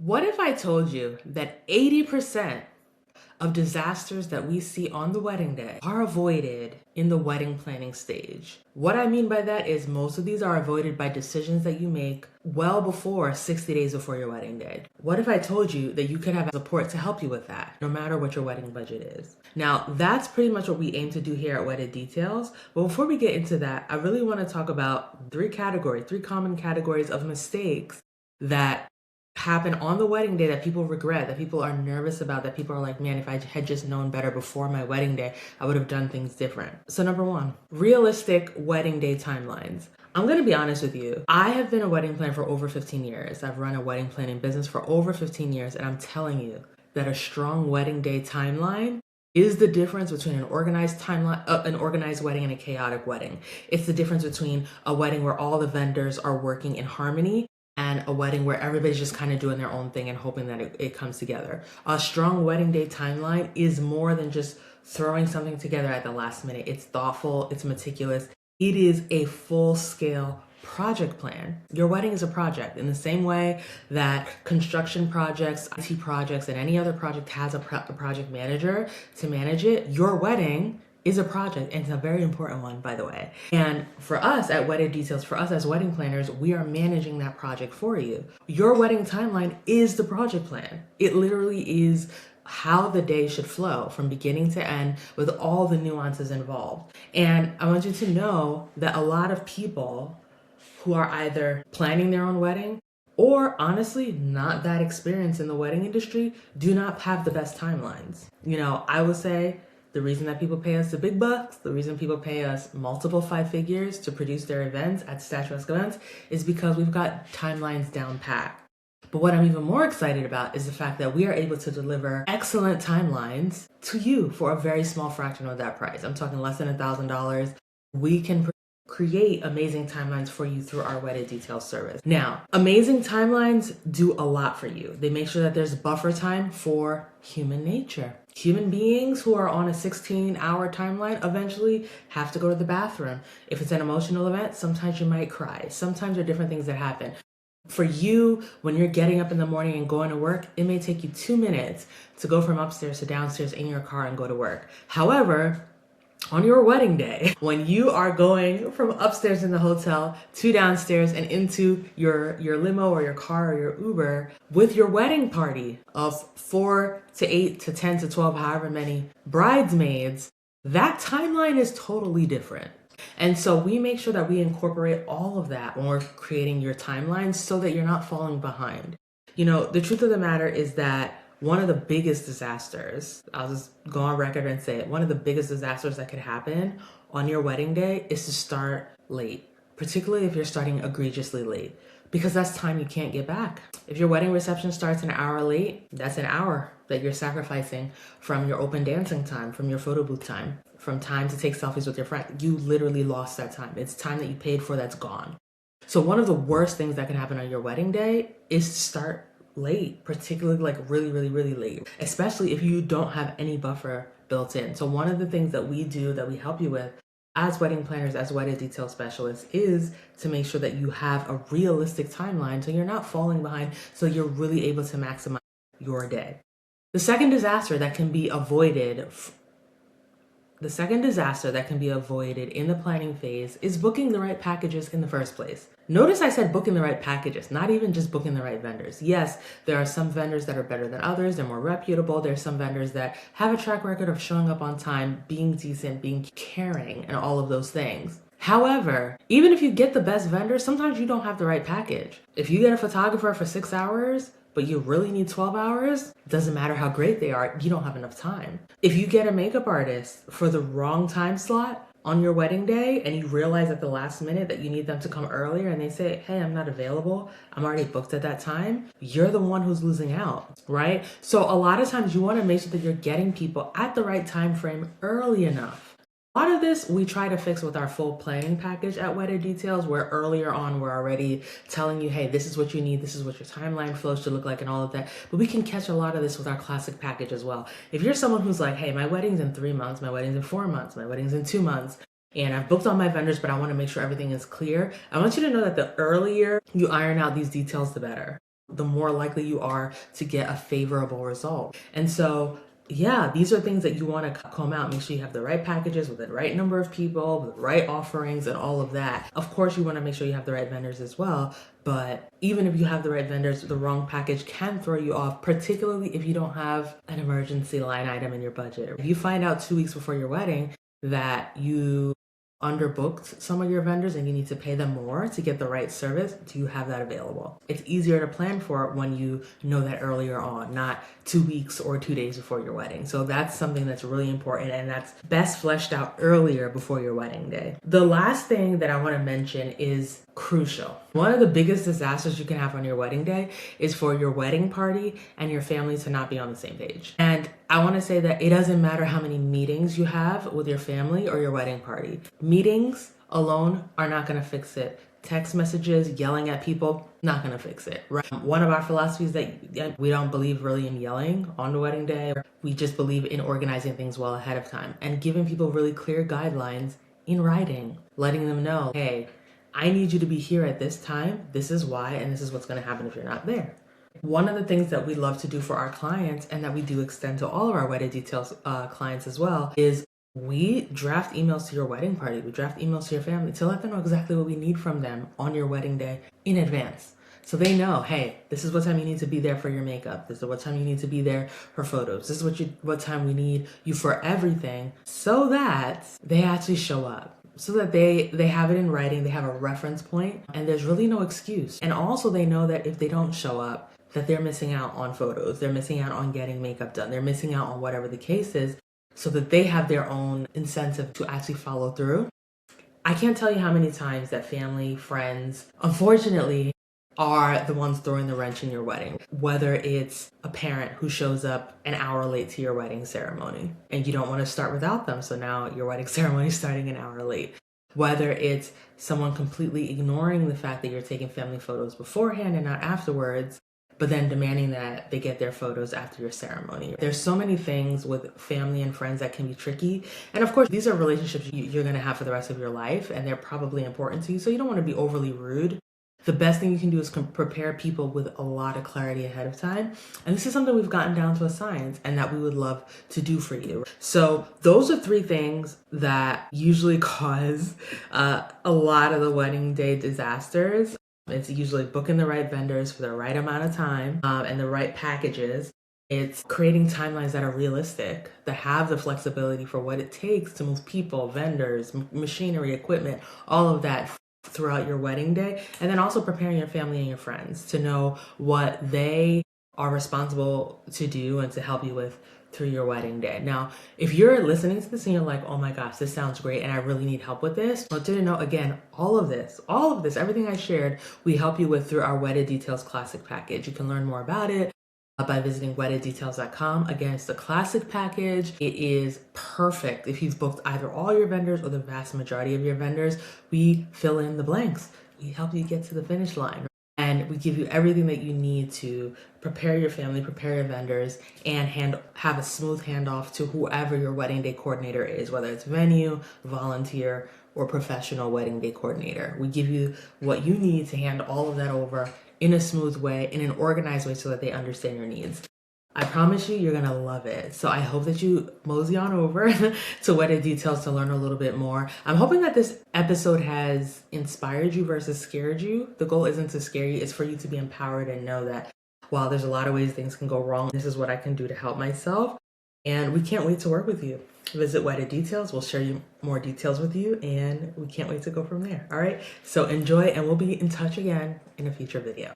What if I told you that 80% of disasters that we see on the wedding day are avoided in the wedding planning stage? What I mean by that is most of these are avoided by decisions that you make well before 60 days before your wedding day. What if I told you that you could have support to help you with that, no matter what your wedding budget is? Now, that's pretty much what we aim to do here at Wedded Details. But before we get into that, I really want to talk about three common categories of mistakes that happen on the wedding day that people regret, that people are nervous about, that people are like, man, if I had just known better before my wedding day, I would have done things different. So number one, realistic wedding day timelines. I'm gonna be honest with you. I have been a wedding planner for over 15 years. I've run a wedding planning business for over 15 years, and I'm telling you that a strong wedding day timeline is the difference between an organized timeline, an organized wedding and a chaotic wedding. It's the difference between a wedding where all the vendors are working in harmony and a wedding where everybody's just kind of doing their own thing and hoping that it comes together. A strong wedding day timeline is more than just throwing something together at the last minute. It's thoughtful, it's meticulous. It is a full-scale project plan. Your wedding is a project in the same way that construction projects, IT projects, and any other project has a project manager to manage it. Your wedding is a project, and it's a very important one, by the way. And for us at Wedded Details, for us as wedding planners, we are managing that project for you. Your wedding timeline is the project plan. It literally is how the day should flow from beginning to end with all the nuances involved. And I want you to know that a lot of people who are either planning their own wedding or honestly not that experienced in the wedding industry do not have the best timelines. I would say the reason that people pay us the big bucks, the reason people pay us multiple 5 figures to produce their events at statuesque events is because we've got timelines down pat. But what I'm even more excited about is the fact that we are able to deliver excellent timelines to you for a very small fraction of that price. I'm talking less than $1,000. We can create amazing timelines for you through our Wedded Details service. Now, amazing timelines do a lot for you. They make sure that there's buffer time for human nature. Human beings who are on a 16-hour timeline eventually have to go to the bathroom. If it's an emotional event, sometimes you might cry. Sometimes there are different things that happen. For you, when you're getting up in the morning and going to work, it may take you 2 minutes to go from upstairs to downstairs in your car and go to work. However, on your wedding day, when you are going from upstairs in the hotel to downstairs and into your limo or your car or your Uber with your wedding party of 4 to 8 to 10 to 12, however many bridesmaids, that timeline is totally different. And so we make sure that we incorporate all of that when we're creating your timelines so that you're not falling behind. The truth of the matter is that one of the biggest disasters, I'll just go on record and say it, one of the biggest disasters that could happen on your wedding day is to start late, particularly if you're starting egregiously late, because that's time you can't get back. If your wedding reception starts an hour late, that's an hour that you're sacrificing from your open dancing time, from your photo booth time, from time to take selfies with your friend. You literally lost that time. It's time that you paid for that's gone. So one of the worst things that can happen on your wedding day is to start late, particularly like really, really, really late, especially if you don't have any buffer built in. So one of the things that we do, that we help you with as wedding planners, as wedding detail specialists, is to make sure that you have a realistic timeline so you're not falling behind, so you're really able to maximize your day. The second disaster that can be avoided in the planning phase is booking the right packages in the first place. Notice I said booking the right packages, not even just booking the right vendors. Yes, there are some vendors that are better than others. They're more reputable. There's some vendors that have a track record of showing up on time, being decent, being caring, and all of those things. However, even if you get the best vendor, sometimes you don't have the right package. If you get a photographer for 6 hours, but you really need 12 hours, doesn't matter how great they are, you don't have enough time. If you get a makeup artist for the wrong time slot on your wedding day and you realize at the last minute that you need them to come earlier and they say, hey, I'm not available, I'm already booked at that time, you're the one who's losing out, right? So a lot of times you want to make sure that you're getting people at the right time frame early enough. A lot of this we try to fix with our full planning package at Wedded Details, where earlier on we're already telling you, hey, this is what you need, this is what your timeline flows should look like and all of that. But we can catch a lot of this with our classic package as well. If you're someone who's like, hey, my wedding's in 3 months, my wedding's in 4 months, my wedding's in 2 months, and I've booked all my vendors, but I want to make sure everything is clear, I want you to know that the earlier you iron out these details, the better. the more likely you are to get a favorable result. And so, yeah, these are things that you want to comb out. Make sure you have the right packages with the right number of people, with the right offerings and all of that. Of course, you want to make sure you have the right vendors as well. But even if you have the right vendors, the wrong package can throw you off, particularly if you don't have an emergency line item in your budget. If you find out 2 weeks before your wedding that you underbooked some of your vendors and you need to pay them more to get the right service, do you have that available? It's easier to plan for it when you know that earlier on, not 2 weeks or 2 days before your wedding. So that's something that's really important, and that's best fleshed out earlier before your wedding day. The last thing that I want to mention is crucial. One of the biggest disasters you can have on your wedding day is for your wedding party and your family to not be on the same page. And I want to say that it doesn't matter how many meetings you have with your family or your wedding party. Meetings alone are not going to fix it. Text messages, yelling at people, not going to fix it, right? One of our philosophies that we don't believe really in yelling on the wedding day. We just believe in organizing things well ahead of time and giving people really clear guidelines in writing, letting them know, hey, I need you to be here at this time. This is why, and this is what's going to happen if you're not there. One of the things that we love to do for our clients, and that we do extend to all of our wedding details clients as well, is we draft emails to your wedding party. We draft emails to your family to let them know exactly what we need from them on your wedding day in advance. So they know, hey, this is what time you need to be there for your makeup. This is what time you need to be there for photos. This is what time we need you for everything, so that they actually show up. So that they have it in writing, they have a reference point, and there's really no excuse. And also they know that if they don't show up, that they're missing out on photos, they're missing out on getting makeup done, they're missing out on whatever the case is, so that they have their own incentive to actually follow through. I can't tell you how many times that family, friends, unfortunately, are the ones throwing the wrench in your wedding. Whether it's a parent who shows up an hour late to your wedding ceremony and you don't want to start without them, so now your wedding ceremony is starting an hour late. Whether it's someone completely ignoring the fact that you're taking family photos beforehand and not afterwards, but then demanding that they get their photos after your ceremony. There's so many things with family and friends that can be tricky. And of course, these are relationships you're going to have for the rest of your life, and they're probably important to you, so you don't want to be overly rude. The best thing you can do is prepare people with a lot of clarity ahead of time. And this is something we've gotten down to a science and that we would love to do for you. So those are 3 things that usually cause a lot of the wedding day disasters. It's usually booking the right vendors for the right amount of time and the right packages. It's creating timelines that are realistic, that have the flexibility for what it takes to move people, vendors, machinery, equipment, all of that throughout your wedding day. And then also preparing your family and your friends to know what they are responsible to do and to help you with through your wedding day. Now, if you're listening to this and you're like, oh my gosh, this sounds great and I really need help with this, I want you to know, again, all of this, everything I shared, we help you with through our Wedded Details Classic package. You can learn more about it by visiting weddedDetails.com. Again, it's the classic package. It is perfect if you've booked either all your vendors or the vast majority of your vendors. We fill in the blanks. We help you get to the finish line. And we give you everything that you need to prepare your family, prepare your vendors, and have a smooth handoff to whoever your wedding day coordinator is, whether it's venue, volunteer, or professional wedding day coordinator. We give you what you need to hand all of that over in a smooth way, in an organized way, so that they understand your needs. I promise you, you're gonna love it. So I hope that you mosey on over to Wedded Details to learn a little bit more. I'm hoping that this episode has inspired you versus scared you. The goal isn't to scare you, it's for you to be empowered and know that while there's a lot of ways things can go wrong, this is what I can do to help myself. And we can't wait to work with you. Visit Wedded Details. We'll share you more details with you, and we can't wait to go from there. All right. So enjoy, and we'll be in touch again in a future video.